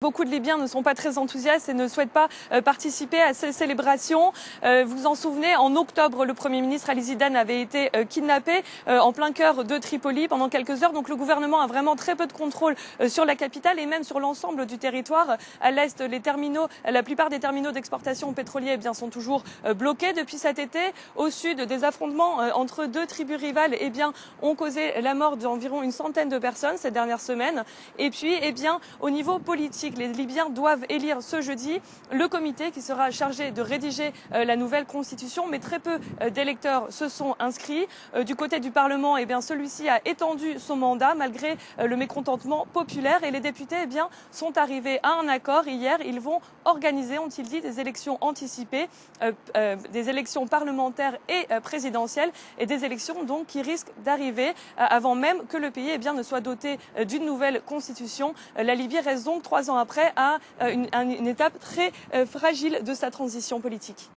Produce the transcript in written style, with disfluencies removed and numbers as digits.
Beaucoup de Libyens ne sont pas très enthousiastes et ne souhaitent pas participer à ces célébrations. Vous vous en souvenez, en octobre, le Premier ministre Ali Zidane avait été kidnappé en plein cœur de Tripoli pendant quelques heures. Donc le gouvernement a vraiment très peu de contrôle sur la capitale et même sur l'ensemble du territoire. À l'est, la plupart des terminaux d'exportation pétroliers sont toujours bloqués depuis cet été. Au sud, des affrontements entre deux tribus rivales ont causé la mort d'environ une centaine de personnes ces dernières semaines. Et puis, au niveau politique, les Libyens doivent élire ce jeudi le comité qui sera chargé de rédiger la nouvelle constitution, mais très peu d'électeurs se sont inscrits. Du côté du Parlement, celui-ci a étendu son mandat malgré le mécontentement populaire et les députés sont arrivés à un accord hier. Ils vont organiser, ont-ils dit, des élections anticipées, des élections parlementaires et présidentielles et des élections donc qui risquent d'arriver avant même que le pays ne soit doté d'une nouvelle constitution. La Libye reste donc 3 ans après à une étape très fragile de sa transition politique.